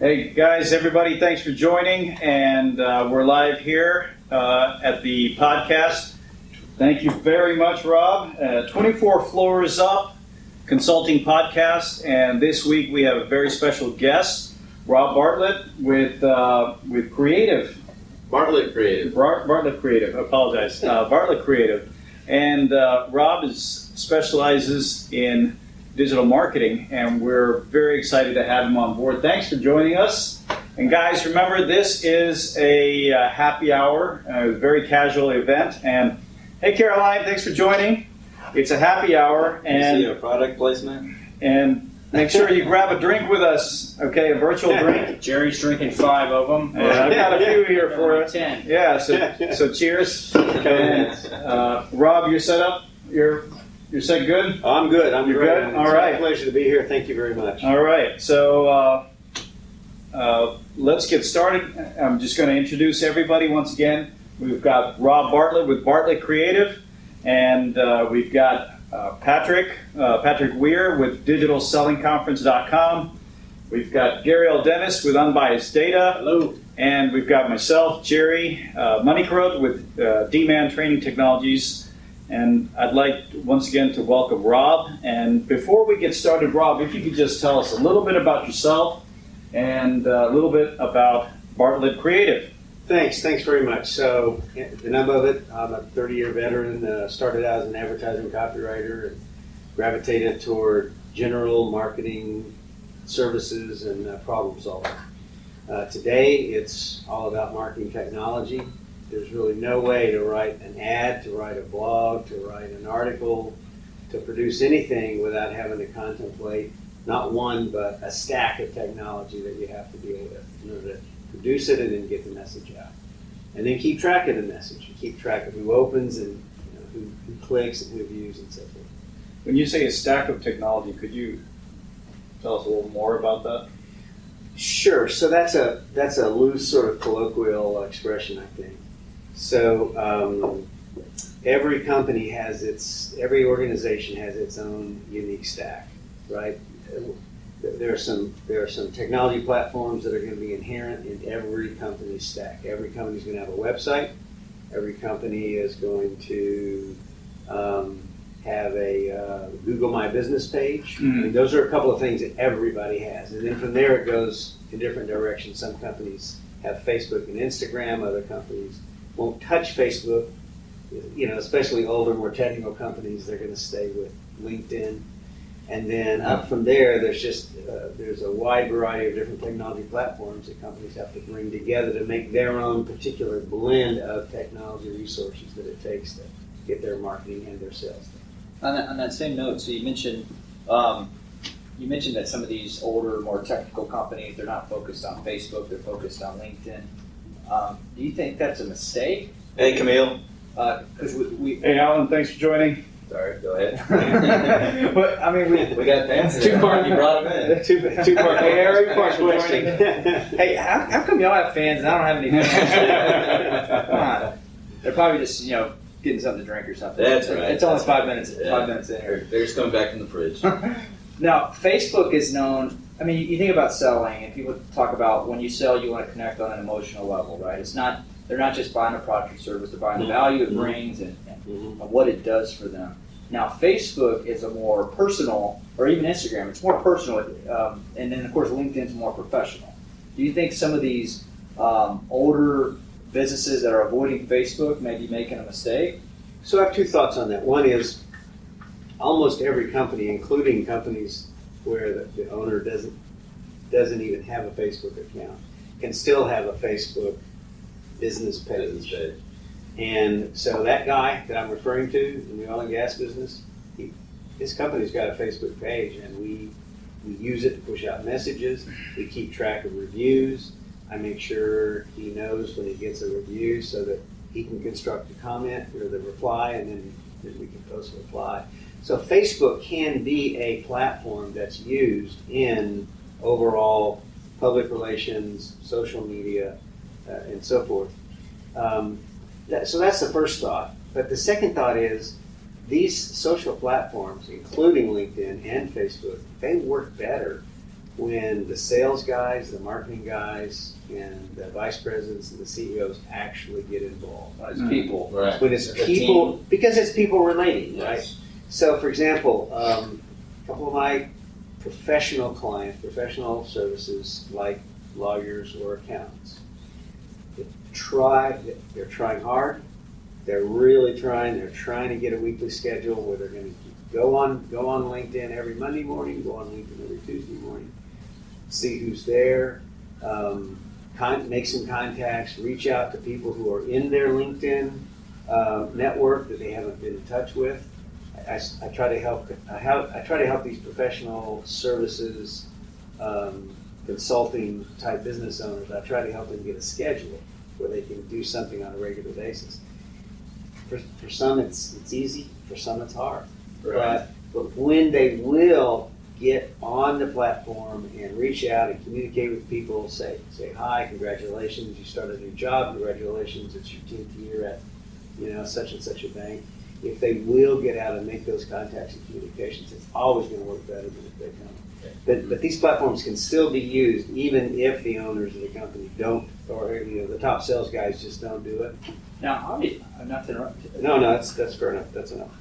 Hey guys, everybody, thanks for joining, and we're live here at the podcast. Thank you very much, Rob. 24 Floors Up Consulting Podcast, and this week we have a very special guest, Rob Bartlett with Creative. Bartlett Creative. Bartlett Creative. I apologize. Bartlett Creative, and Rob specializes in digital marketing, and we're very excited to have him on board. Thanks for joining us. And guys, remember, this is a happy hour, a very casual event. And hey, Caroline, thanks for joining. It's a happy hour, and you see a product placement. And make sure you grab a drink with us. Okay, a virtual drink. Jerry's drinking 5 of them. Yeah, I've got a few here for us. 10. Yeah. So cheers. And Rob, you're set up. You're set good? I'm good. I'm You're ready. good? All It's right. my pleasure to be here. Thank you very much. All right. So let's get started. I'm just going to introduce everybody once again. We've got Rob Bartlett with Bartlett Creative, and we've got Patrick Weir with DigitalSellingConference.com. We've got Gary L. Dennis with Unbiased Data. Hello. And we've got myself, Jerry Moneycorot with D-Man Training Technologies. And I'd like, once again, to welcome Rob. And before we get started, Rob, if you could just tell us a little bit about yourself and a little bit about Bartlett Creative. Thanks very much. So, the nub of it, I'm a 30-year veteran. Started out as an advertising copywriter and gravitated toward general marketing services and problem solving. Today, it's all about marketing technology. There's really no way to write an ad, to write a blog, to write an article, to produce anything without having to contemplate not one, but a stack of technology that you have to deal with in order to produce it and then get the message out. And then keep track of the message. You keep track of who opens and who clicks and who views and so forth. When you say a stack of technology, could you tell us a little more about that? Sure. So that's a loose sort of colloquial expression, I think. So every organization has its own unique stack, right? There are some technology platforms that are going to be inherent in every company's stack. Every company is going to have a website. Every company is going to have a Google My Business page. Mm-hmm. I mean, those are a couple of things that everybody has. And then from there it goes in different directions. Some companies have Facebook and Instagram. Other companies won't touch Facebook. Especially older, more technical companies, they're going to stay with LinkedIn. And then up from there, there's a wide variety of different technology platforms that companies have to bring together to make their own particular blend of technology resources that it takes to get their marketing and their sales done. On that same note, so you mentioned that some of these older, more technical companies, they're not focused on Facebook, they're focused on LinkedIn. Do you think that's a mistake? Hey, Camille. Because Hey, Alan, thanks for joining. Sorry, go ahead. But I mean, we got fans. Two-part. You brought them in. Two-part. Hey, Eric, thanks for question. joining. Hey, how come y'all have fans and I don't have any fans? Come on. They're probably just, getting something to drink or something. That's right. It's only 5 minutes. 5 minutes in here. They're just coming back from the fridge. Now, Facebook is known. I mean, you think about selling, and people talk about when you sell, you want to connect on an emotional level, right? They're not just buying a product or service; they're buying the value it brings and what it does for them. Now, Facebook is a more personal, or even Instagram, it's more personal, and then of course LinkedIn's more professional. Do you think some of these older businesses that are avoiding Facebook may be making a mistake? So I have two thoughts on that. One is almost every company, including companies where the owner doesn't even have a Facebook account, can still have a Facebook business page. And so that guy that I'm referring to in the oil and gas business, his company's got a Facebook page, and we use it to push out messages. We keep track of reviews. I make sure he knows when he gets a review so that he can construct a comment or the reply, and then we can post a reply. So Facebook can be a platform that's used in overall public relations, social media, and so forth. So that's the first thought. But the second thought is these social platforms, including LinkedIn and Facebook, they work better when the sales guys, the marketing guys, and the vice presidents and the CEOs actually get involved. It's people. Right. When it's As a people, team. because it's people relating, right? Yes. So, for example, a couple of my professional clients, professional services like lawyers or accountants, they're trying hard. They're really trying. They're trying to get a weekly schedule where they're going to go on LinkedIn every Monday morning, go on LinkedIn every Tuesday morning, see who's there, make some contacts, reach out to people who are in their LinkedIn network that they haven't been in touch with. I try to help. I try to help these professional services, consulting type business owners. I try to help them get a schedule where they can do something on a regular basis. For some, it's easy. For some, it's hard. Right. But when they will get on the platform and reach out and communicate with people, say hi, congratulations, you started a new job, congratulations, it's your 10th year at such and such a bank. If they will get out and make those contacts and communications, it's always going to work better than if they don't. But these platforms can still be used even if the owners of the company don't, or the top sales guys just don't do it. Now, not to interrupt. No, that's fair enough. That's enough.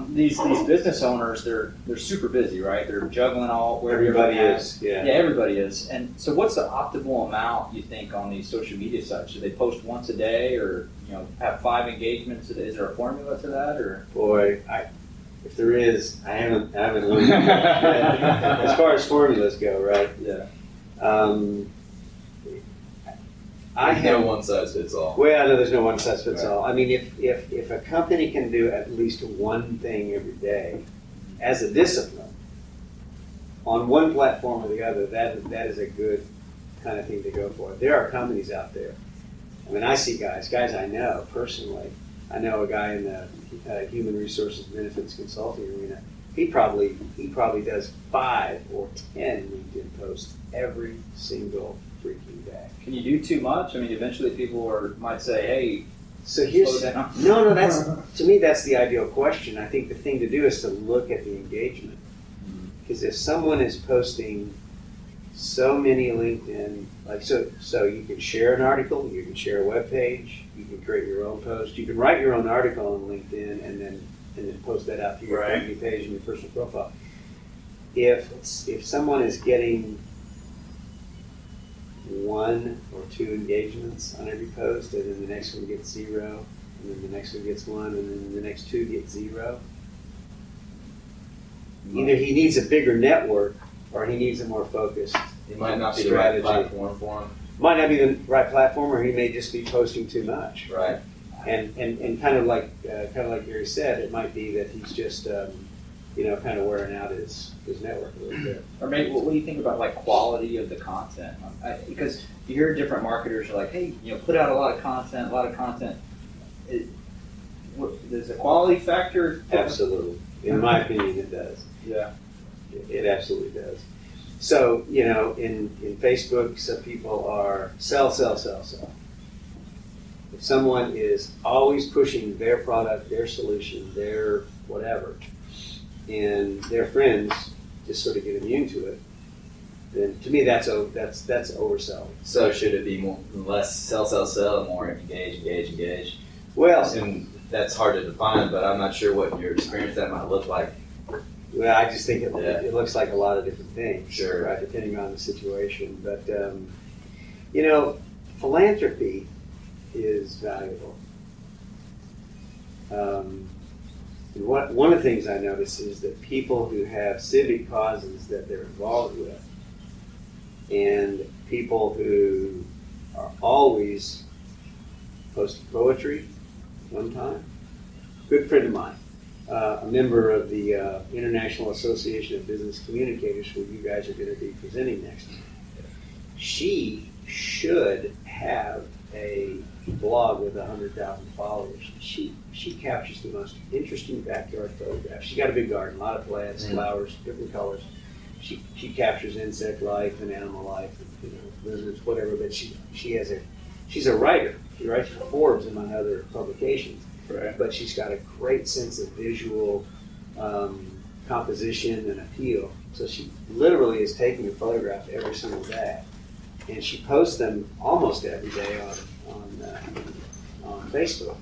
These business owners, they're super busy, right? They're juggling all where Everybody everyone is, yeah. Yeah, everybody is. And so, what's the optimal amount you think on these social media sites? Should they post once a day, or have 5 engagements? Is there a formula to that, or? Boy, if there is, I haven't learned. As far as formulas go, right? Yeah. No one size fits all. Well, I know there's no one size fits all. I mean, if a company can do at least one thing every day as a discipline on one platform or the other, that is a good kind of thing to go for. There are companies out there. I mean, I see guys I know personally. I know a guy in the human resources benefits consulting arena. He probably does 5 or 10 LinkedIn posts every single freaking day. Can you do too much? I mean, eventually people might say, "Hey, so here's slow down." no. That's to me. That's the ideal question. I think the thing to do is to look at the engagement, because if someone is posting so many LinkedIn, so you can share an article, you can share a web page, you can create your own post, you can write your own article on LinkedIn, and then post that out to your company page and your personal profile. If someone is getting 1 or 2 engagements on every post, and then the next one gets 0, and then the next one gets 1, and then the next 2 get 0. Either he needs a bigger network, or he needs a more focused It might not be strategy. the right platform for him. Might not be the right platform, or he may just be posting too much. Right. And kind of like Gary said, it might be that he's just kind of wearing out his network a little bit. Or maybe, what do you think about quality of the content? Because you hear different marketers are like, "Hey, put out a lot of content." There's a quality factor. Absolutely, in my opinion, it does. Yeah. It absolutely does. So in Facebook, some people are sell. If someone is always pushing their product, their solution, their whatever, and their friends just sort of get immune to it, then to me that's overselling. So should it be less sell, more engage? Well, And that's hard to define, but I'm not sure what your experience that might look like. I just think it looks like a lot of different things, Sure. right, depending on the situation. But philanthropy is valuable. One of the things I notice is that people who have civic causes that they're involved with, and people who are always posting poetry. One time, good friend of mine, a member of the International Association of Business Communicators, where you guys are going to be presenting next year. She should have a blog with 100,000 followers. She captures the most interesting backyard photographs. She's got a big garden, a lot of plants, flowers, different colors. She captures insect life and animal life, and, lizards, whatever. But she's a writer. She writes for Forbes, among other publications. Right. But she's got a great sense of visual composition and appeal. So she literally is taking a photograph every single day, and she posts them almost every day on Facebook.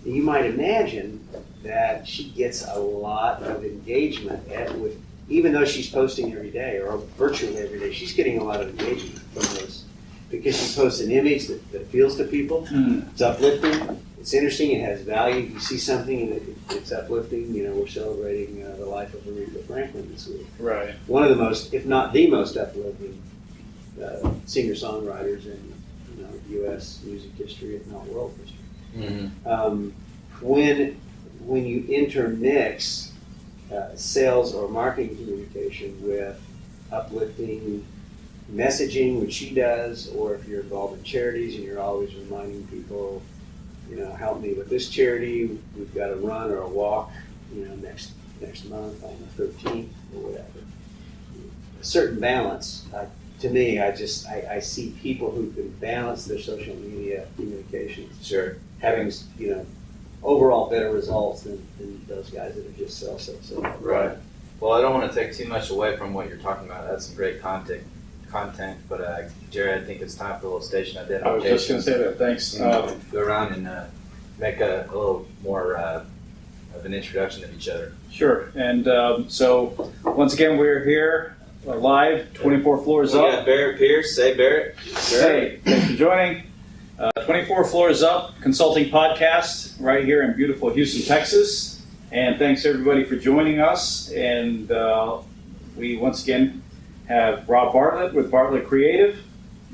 And you might imagine that she gets a lot of engagement with, even though she's posting every day or virtually every day, she's getting a lot of engagement from those because she posts an image that appeals to people. It's uplifting. It's interesting. It has value. You see something and it's uplifting. We're celebrating the life of Aretha Franklin this week. Right. One of the most, if not the most uplifting singer-songwriters in U.S. music history, if not world history. Mm-hmm. When you intermix sales or marketing communication with uplifting messaging, which she does, or if you're involved in charities and you're always reminding people, help me with this charity, we've got a run or a walk, next month on the 13th or whatever. A certain balance. To me, I see people who can balance their social media communications. Sure. Having, overall better results than those guys that are just sell. Right. Well, I don't want to take too much away from what you're talking about. That's some great content. But Jared, I think it's time for a little station identification. I was just going to say that. Thanks. Go around and make a little more of an introduction of each other. Sure. And so once again, we're here live, 24 floors up. Yeah, Barrett Pierce. Say Barrett. Hey, thanks for joining. 24 Floors Up Consulting Podcast right here in beautiful Houston, Texas. And thanks everybody for joining us. And we once again have Rob Bartlett with Bartlett Creative,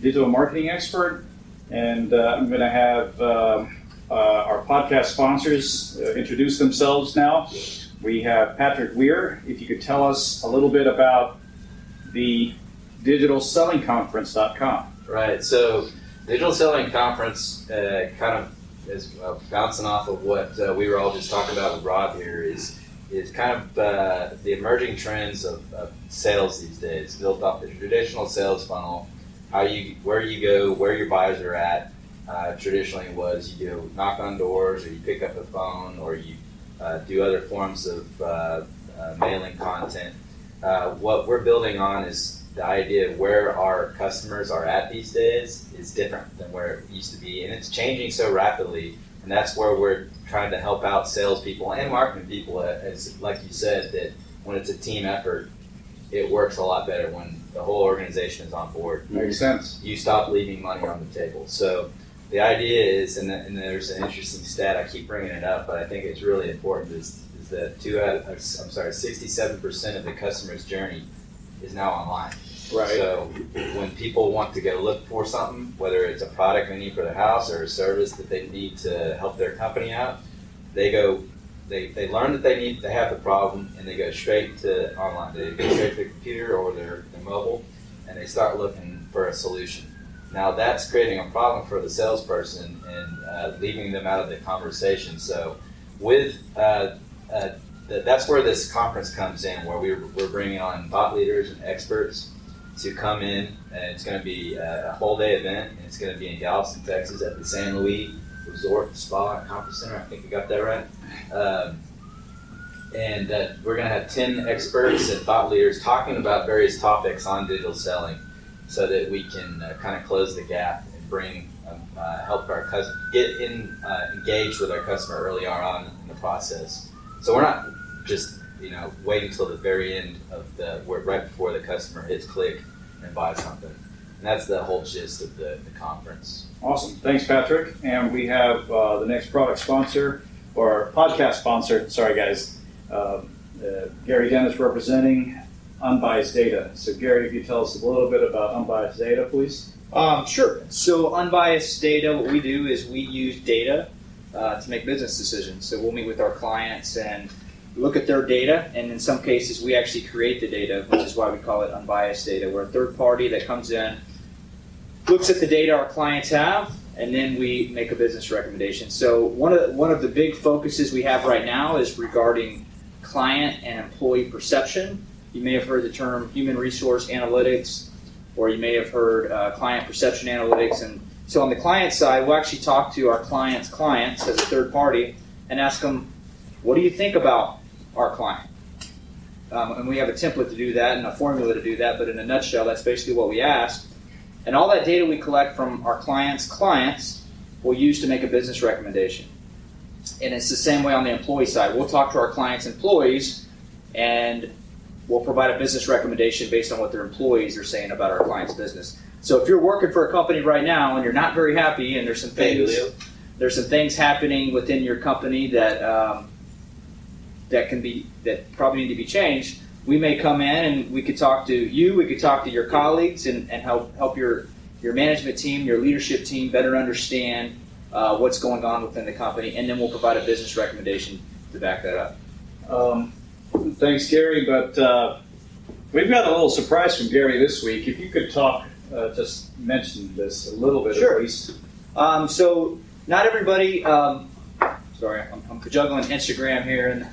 digital marketing expert. And I'm going to have our podcast sponsors introduce themselves now. We have Patrick Weir. If you could tell us a little bit about the digitalsellingconference.com. Right. So Digital Selling Conference kind of is bouncing off of what we were all just talking about with Rob here is kind of the emerging trends of sales these days, built off the traditional sales funnel, where you go, where your buyers are at. Traditionally was you go knock on doors, or you pick up a phone, or you do other forms of mailing content. What we're building on is the idea of where our customers are at these days is different than where it used to be, and it's changing so rapidly. And that's where we're trying to help out salespeople and marketing people, as like you said, that when it's a team effort, it works a lot better when the whole organization is on board. Makes sense. You stop leaving money on the table. So the idea is, and there's an interesting stat, I keep bringing it up, but I think it's really important, is that 67% of the customer's journey is now online. Right. So when people want to go look for something, whether it's a product they need for their house or a service that they need to help their company out, they learn that they have the problem, and they go straight to online. They go straight to the computer or their mobile, and they start looking for a solution. Now that's creating a problem for the salesperson and leaving them out of the conversation. So with that's where this conference comes in, where we're bringing on thought leaders and experts to come in, and it's going to be a whole day event, and it's going to be in Galveston, Texas, at the San Luis Resort Spa and Conference Center. I think we got that right. And we're going to have 10 experts and thought leaders talking about various topics on digital selling, so that we can kind of close the gap and bring help our get engaged with our customer early on in the process. So we're not just waiting until the very end of right before the customer hits click and buys something. And that's the whole gist of the conference. Awesome. Thanks, Patrick. And we have the next product sponsor, or podcast sponsor. Sorry, guys. Gary Dennis representing Unbiased Data. So, Gary, if you tell us a little bit about Unbiased Data, please. Sure. So, Unbiased Data, what we do is we use data to make business decisions. So, we'll meet with our clients and look at their data, and in some cases we actually create the data, which is why we call it unbiased data. We're a third party that comes in, looks at the data our clients have, and then we make a business recommendation. So one of the big focuses we have right now is regarding client and employee perception. You may have heard the term human resource analytics, or you may have heard client perception analytics. And so on the client side, we'll actually talk to our clients' clients as a third party and ask them, what do you think about our client? and we have a template to do that and a formula to do that, but in a nutshell, that's basically what we asked. And all that data we collect from our clients we'll use to make a business recommendation. And it's the same way on the employee side. We'll talk to our clients' employees, and we'll provide a business recommendation based on what their employees are saying about our client's business. So if you're working for a company right now and you're not very happy, and there's some things happening within your company that that probably need to be changed, we may come in and we could talk to you, we could talk to your colleagues, and help your management team, your leadership team better understand what's going on within the company, and then we'll provide a business recommendation to back that up. Thanks, Gary, but we've got a little surprise from Gary this week. If you could just mention this a little bit Sure. at least. So not everybody, sorry, I'm juggling Instagram here.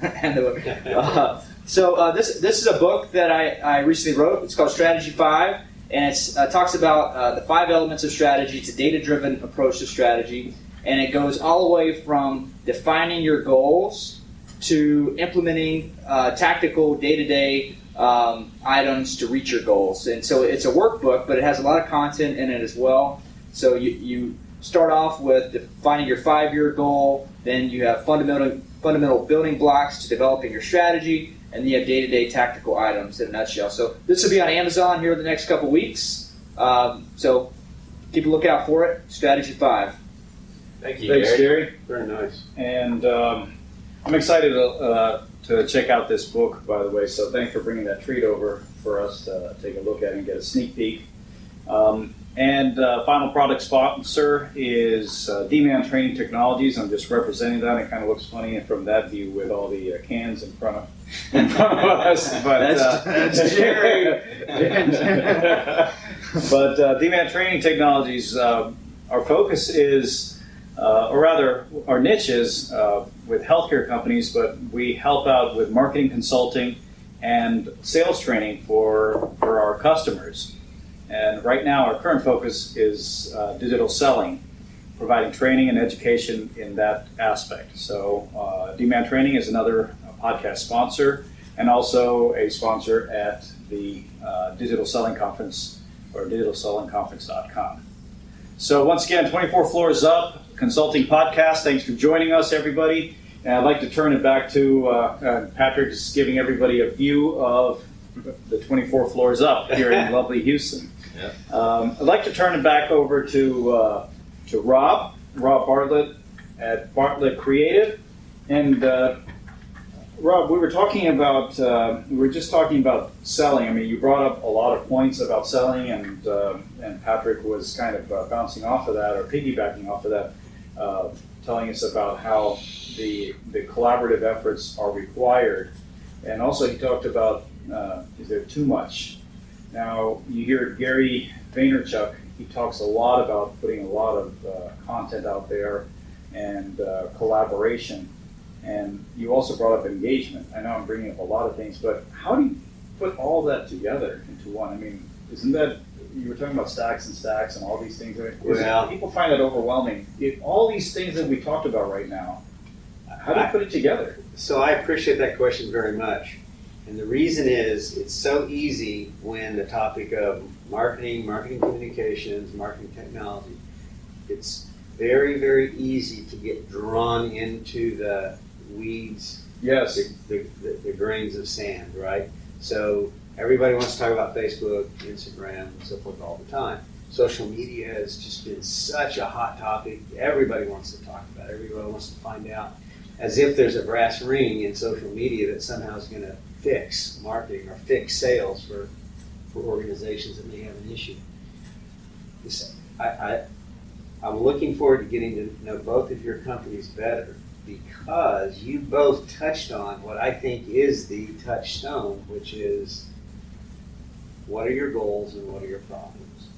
So this is a book that I recently wrote. It's called Strategy 5, and it talks about the 5 elements of strategy. It's a data-driven approach to strategy, and it goes all the way from defining your goals to implementing tactical day-to-day items to reach your goals. And so it's a workbook, but it has a lot of content in it as well. So you start off with defining your 5-year goal, then you have fundamental building blocks to developing your strategy, and then you have day-to-day tactical items in a nutshell. So this will be on Amazon here in the next couple weeks. So keep a lookout for it. Strategy 5. Thank you, Thanks, Gary. Very nice. And I'm excited to check out this book, by the way, so thanks for bringing that treat over for us to take a look at and get a sneak peek. And final product sponsor is D-Man Training Technologies. I'm just representing that. It kind of looks funny from that view with all the cans in front of us. But, That's Jerry. But D-Man Training Technologies, our focus is, or rather, our niche is with healthcare companies, but we help out with marketing consulting and sales training for our customers. And right now, our current focus is digital selling, providing training and education in that aspect. So D-Man Training is another podcast sponsor and also a sponsor at the Digital Selling Conference, or digitalsellingconference.com. So once again, 24 Floors Up, Consulting Podcast. Thanks for joining us, everybody. And I'd like to turn it back to Patrick, is giving everybody a view of the 24 Floors Up here in lovely Houston. Yeah. I'd like to turn it back over to Rob Bartlett at Bartlett Creative. And Rob, we were just talking about selling. I mean, you brought up a lot of points about selling, and Patrick was kind of bouncing off of that, or piggybacking off of that, telling us about how the collaborative efforts are required. And also he talked about, is there too much? Now, you hear Gary Vaynerchuk, he talks a lot about putting a lot of content out there and collaboration. And you also brought up engagement. I know I'm bringing up a lot of things, but how do you put all that together into one? I mean, isn't that, you were talking about stacks and all these things. Well, people find that overwhelming. All these things that we talked about right now, how do you put it together? So I appreciate that question very much. And the reason is, it's so easy when the topic of marketing communications, marketing technology, it's very, very easy to get drawn into the weeds, Yes. the grains of sand, right? So everybody wants to talk about Facebook, Instagram, and so forth all the time. Social media has just been such a hot topic. Everybody wants to talk about it. Everybody wants to find out, as if there's a brass ring in social media that somehow is going to fix marketing or fix sales for organizations that may have an issue. I'm looking forward to getting to know both of your companies better, because you both touched on what I think is the touchstone, which is, what are your goals and what are your problems?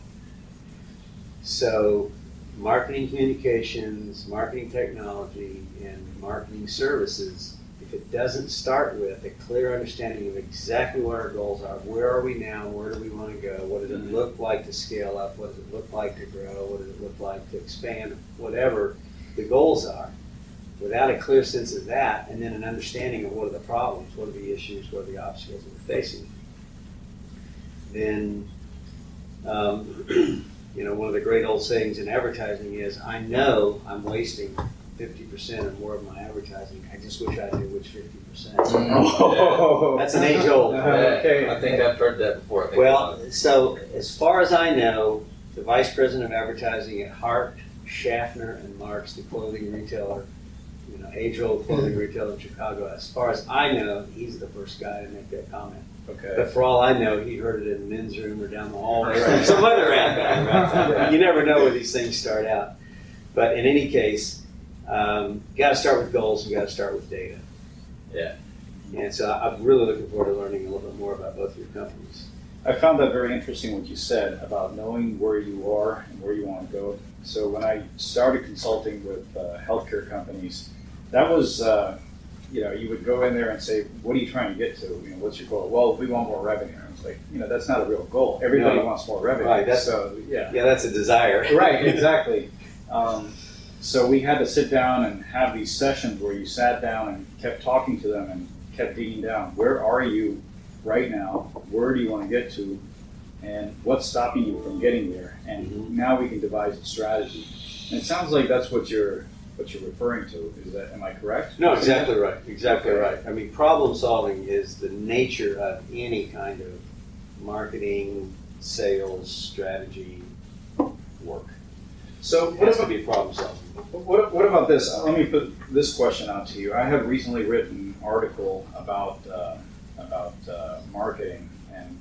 So marketing communications, marketing technology, and marketing services, if it doesn't start with a clear understanding of exactly what our goals are, where are we now, where do we want to go, what does it look like to scale up, what does it look like to grow, what does it look like to expand, whatever the goals are, without a clear sense of that, and then an understanding of what are the problems, what are the issues, what are the obstacles that we're facing, then one of the great old sayings in advertising is, I know I'm wasting 50% or more of my advertising. I just wish I knew which 50%. Oh. That's an age-old. Okay. I think I've heard that before. Well, so as far as I know, the vice president of advertising at Hart, Schaffner, and Marks, the clothing retailer, age-old clothing retailer in Chicago, as far as I know, he's the first guy to make that comment. Okay. But for all I know, he heard it in the men's room or down the hall or some other ad guy. You never know where these things start out. But in any case, got to start with goals and got to start with data. Yeah. And so I'm really looking forward to learning a little bit more about both your companies. I found that very interesting what you said about knowing where you are and where you want to go. So when I started consulting with healthcare companies, that was, you would go in there and say, what are you trying to get to? What's your goal? Well, we want more revenue. And it's like, that's not a real goal. Everybody wants more revenue. Right. That's a desire. Right, exactly. So we had to sit down and have these sessions where you sat down and kept talking to them and kept digging down. Where are you right now? Where do you want to get to? And what's stopping you from getting there? And now we can devise a strategy. And it sounds like that's what you're referring to. Am I correct? No, exactly right. Exactly right. I mean, problem solving is the nature of any kind of marketing, sales, strategy work. So It has to be problem solving. What about this? Let me put this question out to you. I have recently written an article about marketing and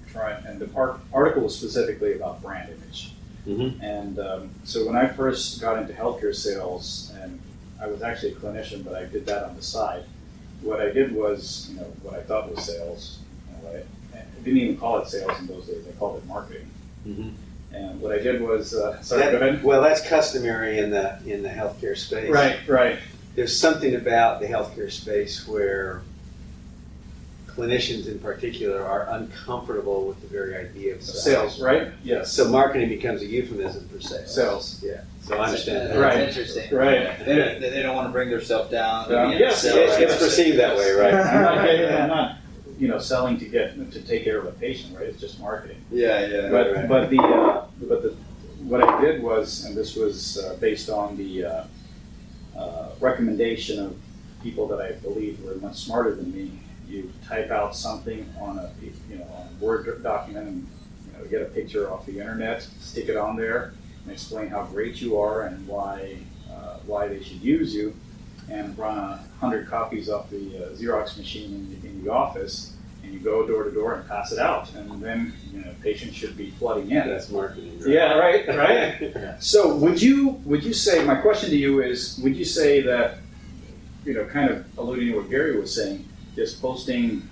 the article was specifically about brand image. Mm-hmm. And so when I first got into healthcare sales, and I was actually a clinician, but I did that on the side. What I did was, what I thought was sales. I didn't even call it sales in those days. I called it marketing. Mm-hmm. And what I did was, go ahead. Well, that's customary in the healthcare space. Right. There's something about the healthcare space where clinicians in particular are uncomfortable with the very idea of Sales, right? Yes. So marketing becomes a euphemism for sales. Sales. Yeah. So I understand that. That's Right. interesting. Right. They don't want to bring themselves down. Yes, It's perceived that way, right? I'm not, selling to take care of a patient, right? It's just marketing. Yeah. But what I did was, and this was based on the recommendation of people that I believe were much smarter than me. You type out something on a Word document, and get a picture off the internet, stick it on there, and explain how great you are and why they should use you, and run 100 copies off the Xerox machine in the office, and you go door to door and pass it out, and then patients should be flooding in. That's marketing. Right? Yeah, right. So would you say? My question to you is: would you say that kind of alluding to what Gary was saying, just posting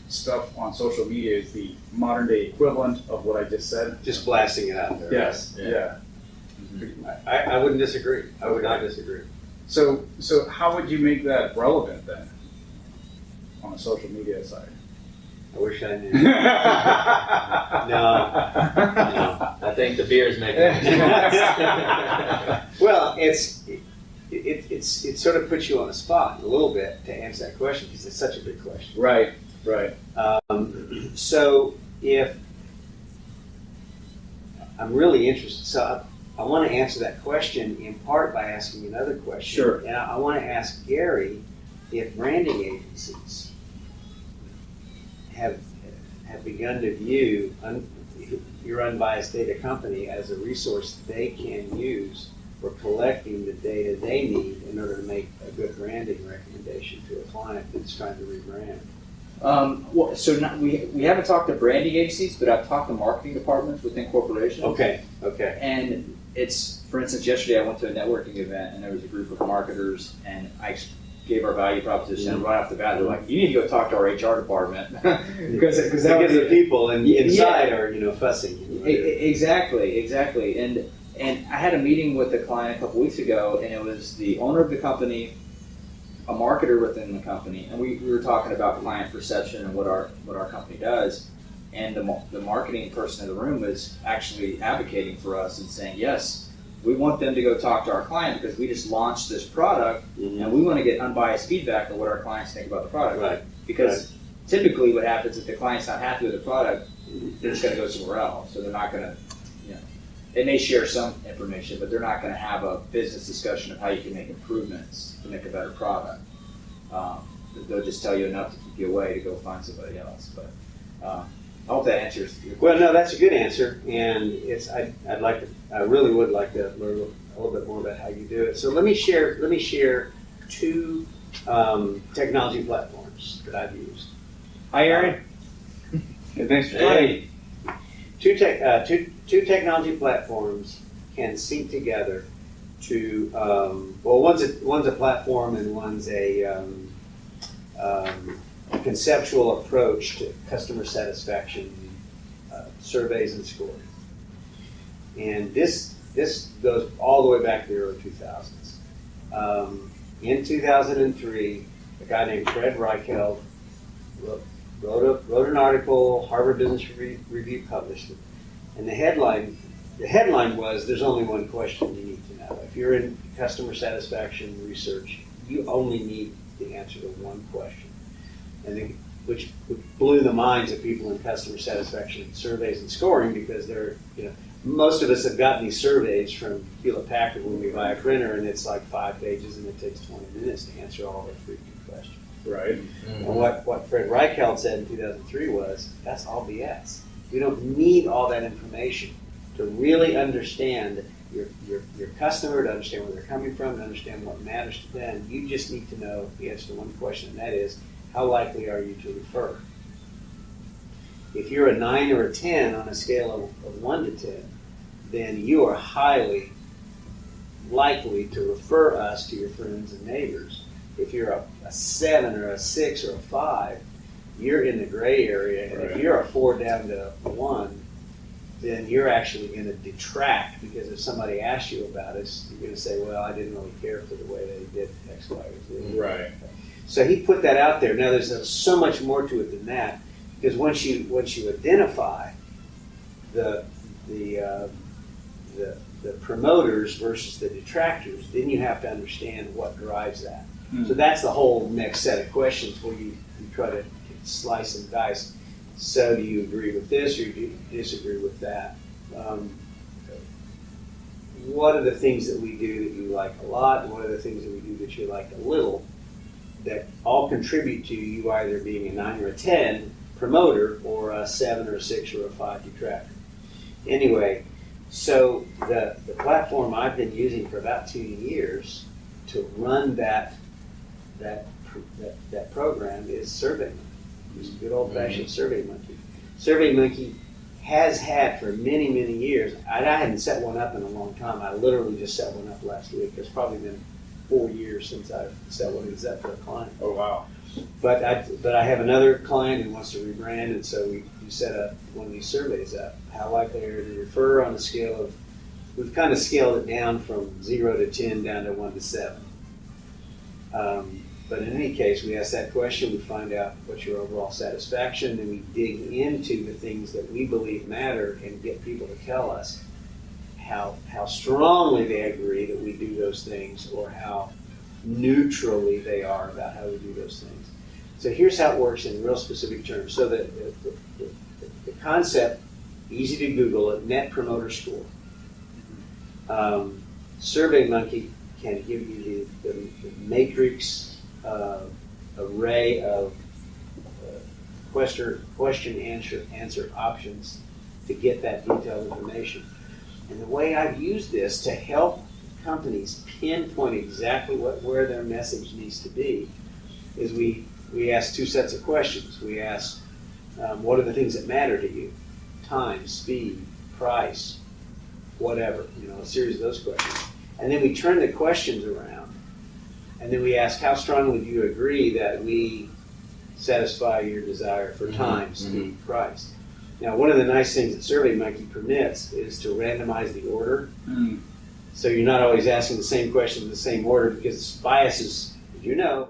stuff on social media is the modern day equivalent of what I just said? Just blasting it out there. Yes. Right? Yeah. I wouldn't disagree. I would not disagree. So how would you make that relevant then on the social media side? I wish I knew. No. I think the beer is making it. Well, it sort of puts you on the spot a little bit to answer that question because it's such a big question. Right. So if I'm really interested, so I want to answer that question in part by asking another question. Sure. And I want to ask Gary if branding agencies have begun to view your unbiased data company as a resource they can use for collecting the data they need in order to make a good branding recommendation to a client that's trying to rebrand. We haven't talked to branding agencies, but I've talked to marketing departments within corporations. Okay. And it's, for instance, yesterday I went to a networking event and there was a group of marketers and I gave our value proposition and right off the bat they're like, you need to go talk to our HR department because the people inside are fussing. Exactly. And I had a meeting with a client a couple weeks ago, and it was the owner of the company, a marketer within the company, and we were talking about client perception and what our company does. And the marketing person in the room was actually advocating for us and saying, yes, We want them to go talk to our client because we just launched this product, Mhm. and we want to get unbiased feedback on what our clients think about the product. Right. Because typically what happens if the client's not happy with the product, they're just going to go somewhere else. So they're not going to, they may share some information, but they're not going to have a business discussion of how you can make improvements to make a better product. They'll just tell you enough to keep you away to go find somebody else. But I hope that answers your question. Well, no, that's a good answer, and I really would like to learn a little bit more about how you do it. So let me share two technology platforms that I've used. Hi, Aaron. Hey, thanks for joining. Two technology platforms can sync together to one's a platform and one's a conceptual approach to customer satisfaction surveys and scoring. And this goes all the way back to the early 2000s. In 2003, a guy named Fred Reichheld wrote an article, Harvard Business Review published it, and the headline was, there's only one question you need to know. If you're in customer satisfaction research, you only need the answer to one question. And which blew the minds of people in customer satisfaction surveys and scoring, because most of us have gotten these surveys from Hewlett Packard when we buy a printer, and it's like 5 pages and it takes 20 minutes to answer all the freaking questions. Right. And what Fred Reichheld said in 2003 was, that's all BS. We don't need all that information to really understand your customer, to understand where they're coming from, to understand what matters to them. You just need to know the answer to one question, and that is, how likely are you to refer? If you're a 9 or a 10 on a scale of 1 to 10, then you are highly likely to refer us to your friends and neighbors. If you're a 7 or a 6 or a 5, you're in the gray area. And Right. if you're a 4 down to 1, then you're actually going to detract, because if somebody asks you about us, you're going to say, well, I didn't really care for the way they did X, Y, or Z. Right. So he put that out there. Now there's so much more to it than that, because once you identify the promoters versus the detractors, then you have to understand what drives that. So that's the whole next set of questions, where you try to slice and dice. So do you agree with this, or do you disagree with that? What are the things that we do that you like a lot, and what are the things that we do that you like a little, that all contribute to you either being a 9 or a 10 promoter, or a 7 or a 6 or a 5 detractor? Anyway, so the platform I've been using for about 2 years to run that program is SurveyMonkey. It's a good old-fashioned SurveyMonkey. SurveyMonkey has had for many, many years. I hadn't set one up in a long time. I literally just set one up last week. It's probably been 4 years since I've set one of these up for a client. Oh, wow. But I have another client who wants to rebrand, and so we set up one of these surveys up. How likely are you to refer on a scale of, we've kind of scaled it down from 0 to 10 down to 1 to 7. But in any case, we ask that question, we find out what's your overall satisfaction, and we dig into the things that we believe matter and get people to tell us how strongly they agree that we do those things, or how neutrally they are about how we do those things. So here's how it works in real specific terms. So the concept, easy to Google it, Net Promoter Score. SurveyMonkey can give you the matrix array of question answer options to get that detailed information. And the way I've used this to help companies pinpoint exactly where their message needs to be is we ask 2 sets of questions. We ask, what are the things that matter to you? Time, speed, price, whatever, a series of those questions. And then we turn the questions around, and then we ask, how strongly do you agree that we satisfy your desire for time, speed, price? Now, one of the nice things that SurveyMonkey permits is to randomize the order. So you're not always asking the same question in the same order, because biases, as you know,